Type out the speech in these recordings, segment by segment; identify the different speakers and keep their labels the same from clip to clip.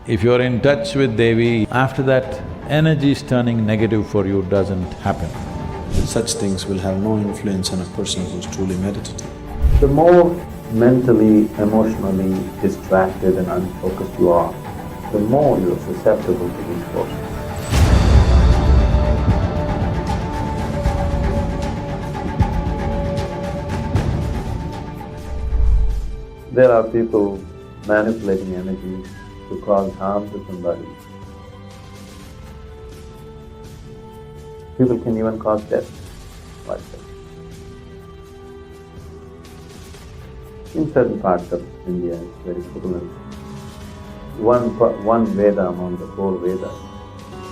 Speaker 1: If you're in touch with Devi, after that, energies turning negative for you doesn't happen.
Speaker 2: Such things will have no influence on a person who's truly meditative.
Speaker 3: The more mentally, emotionally distracted and unfocused you are, the more you're susceptible to these forces. There are people manipulating energy to cause harm to somebody. People can even cause death like that. In certain parts of India, it's very prevalent. One Veda among the four Vedas,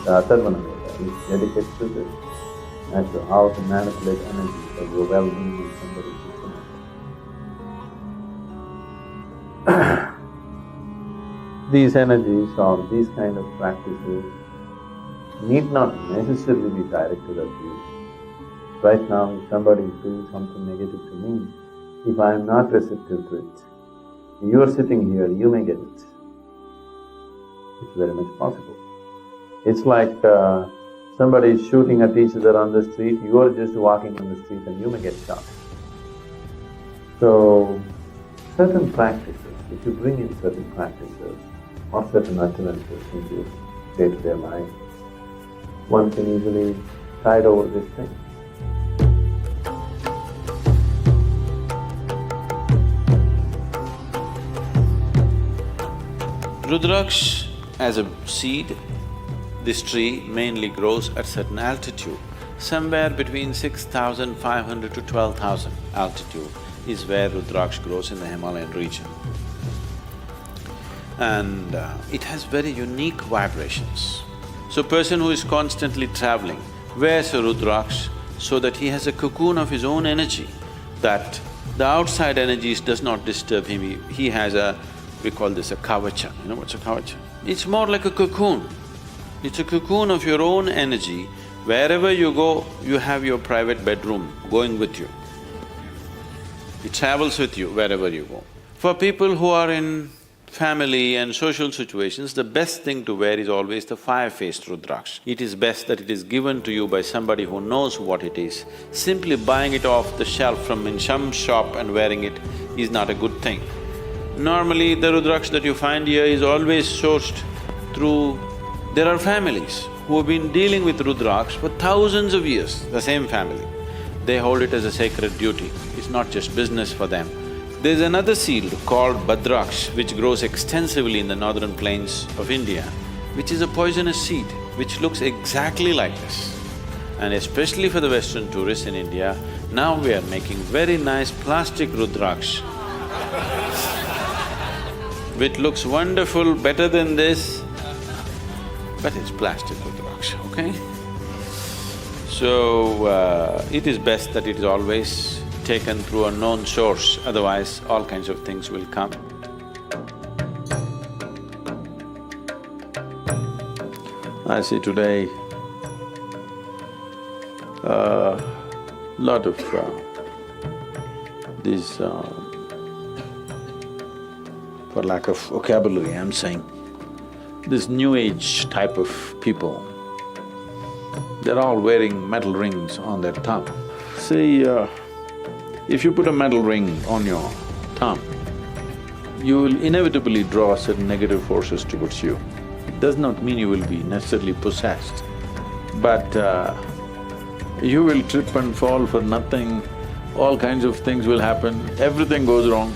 Speaker 3: the Atharvana Veda, is dedicated to this, as to how to manipulate energy for your well-being in somebody's system. These energies or these kind of practices need not necessarily be directed at you. Right now, if somebody is doing something negative to me, if I am not receptive to it, you are sitting here, you may get it. It's very much possible. It's like somebody is shooting at each other on the street, you are just walking on the street and you may get shot. So, certain practices, if you bring in certain practices or certain utterances into day-to-day life, one can easily tide over this thing.
Speaker 4: Rudraksh as a seed, this tree mainly grows at certain altitude. Somewhere between 6,500 to 12,000 altitude is where Rudraksh grows in the Himalayan region. And it has very unique vibrations. So person who is constantly traveling wears a Rudraksh so that he has a cocoon of his own energy, that the outside energies does not disturb him. He has a… we call this a kavacha. You know what's a kavacha? It's more like a cocoon. It's a cocoon of your own energy. Wherever you go, you have your private bedroom going with you. It travels with you wherever you go. For people who are in family and social situations, the best thing to wear is always the fire-faced Rudraksh. It is best that it is given to you by somebody who knows what it is. Simply buying it off the shelf from in some shop and wearing it is not a good thing. Normally, the Rudraksh that you find here is always sourced through… there are families who have been dealing with Rudraksh for thousands of years, the same family. They hold it as a sacred duty, it's not just business for them. There's another seed called Bhadraksh which grows extensively in the northern plains of India, which is a poisonous seed which looks exactly like this. And especially for the Western tourists in India, now we are making very nice plastic Rudraksh which looks wonderful, better than this, but it's plastic Rudraksh, okay? So, it is best that it is always taken through a known source, otherwise all kinds of things will come. I see today lot of these, for lack of vocabulary, I'm saying, this new age type of people, they're all wearing metal rings on their thumb. See, if you put a metal ring on your thumb, you will inevitably draw certain negative forces towards you. It does not mean you will be necessarily possessed, but you will trip and fall for nothing, all kinds of things will happen, everything goes wrong.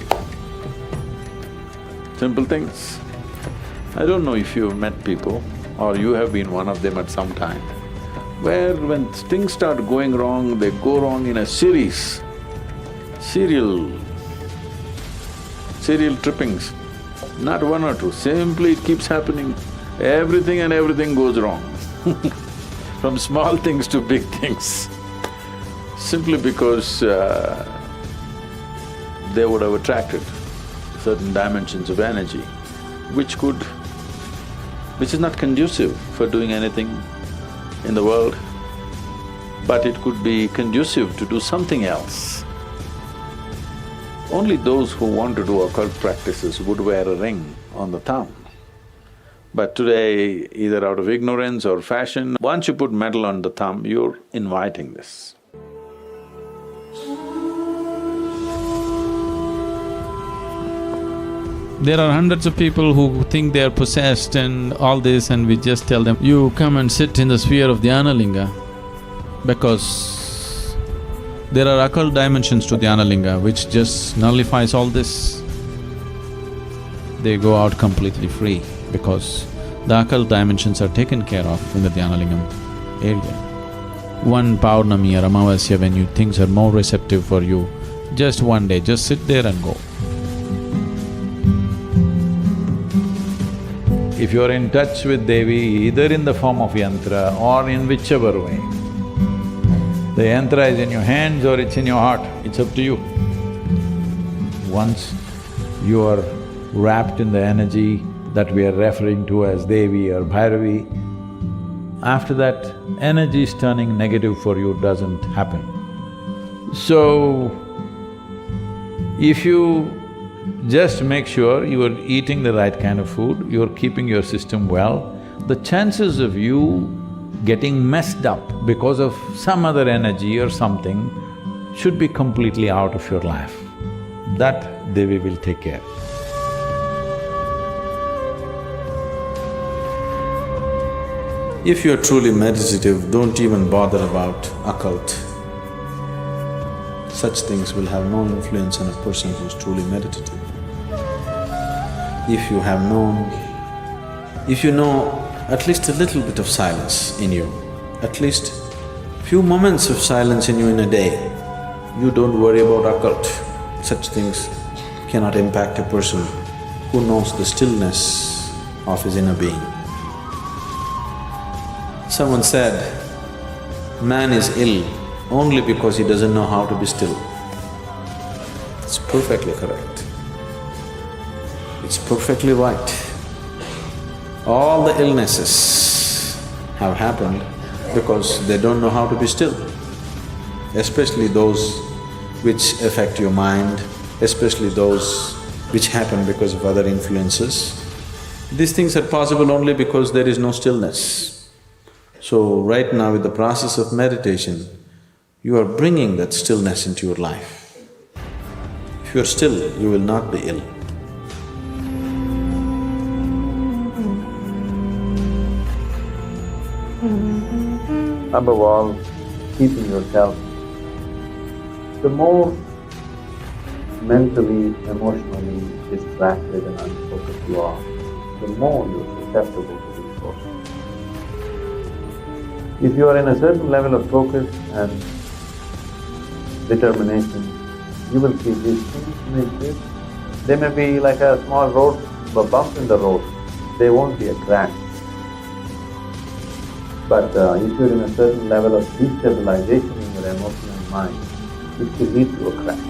Speaker 4: Simple things. I don't know if you've met people or you have been one of them at some time, where when things start going wrong, they go wrong in a series, serial trippings, not one or two, simply it keeps happening, everything and everything goes wrong from small things to big things, simply because they would have attracted certain dimensions of energy which is not conducive for doing anything in the world, but it could be conducive to do something else. Only those who want to do occult practices would wear a ring on the thumb.
Speaker 1: But today, either out of ignorance or fashion, once you put metal on the thumb, you're inviting this.
Speaker 5: There are hundreds of people who think they are possessed and all this, and we just tell them, you come and sit in the sphere of Dhyana Linga, because there are occult dimensions to Dhyana Linga which just nullifies all this. They go out completely free because the occult dimensions are taken care of in the Dhyana Lingam area. One Paurnami or Amavasya, when things are more receptive for you, just one day, just sit there and go.
Speaker 1: If you're in touch with Devi, either in the form of yantra or in whichever way, the yantra is in your hands or it's in your heart, it's up to you. Once you are wrapped in the energy that we are referring to as Devi or Bhairavi, after that, energy is turning negative for you doesn't happen. So, if you just make sure you are eating the right kind of food, you are keeping your system well, the chances of you getting messed up because of some other energy or something should be completely out of your life. That Devi will take care.
Speaker 2: If you're truly meditative, don't even bother about occult. Such things will have no influence on a person who's truly meditative. If you know at least a little bit of silence in you, at least few moments of silence in you in a day, you don't worry about occult. Such things cannot impact a person who knows the stillness of his inner being. Someone said, man is ill only because he doesn't know how to be still. It's perfectly correct. It's perfectly right. All the illnesses have happened because they don't know how to be still, especially those which affect your mind, especially those which happen because of other influences. These things are possible only because there is no stillness. So right now with the process of meditation, you are bringing that stillness into your life. If you are still, you will not be ill.
Speaker 3: Above all, keeping yourself. The more mentally, emotionally distracted and unfocused you are, the more you're susceptible to these forces. If you are in a certain level of focus and determination, you will see these things may exist. They may be like a small road, a bump in the road. They won't be a crash. But if you're in a certain level of destabilization in your emotion and mind, it could lead to a crash.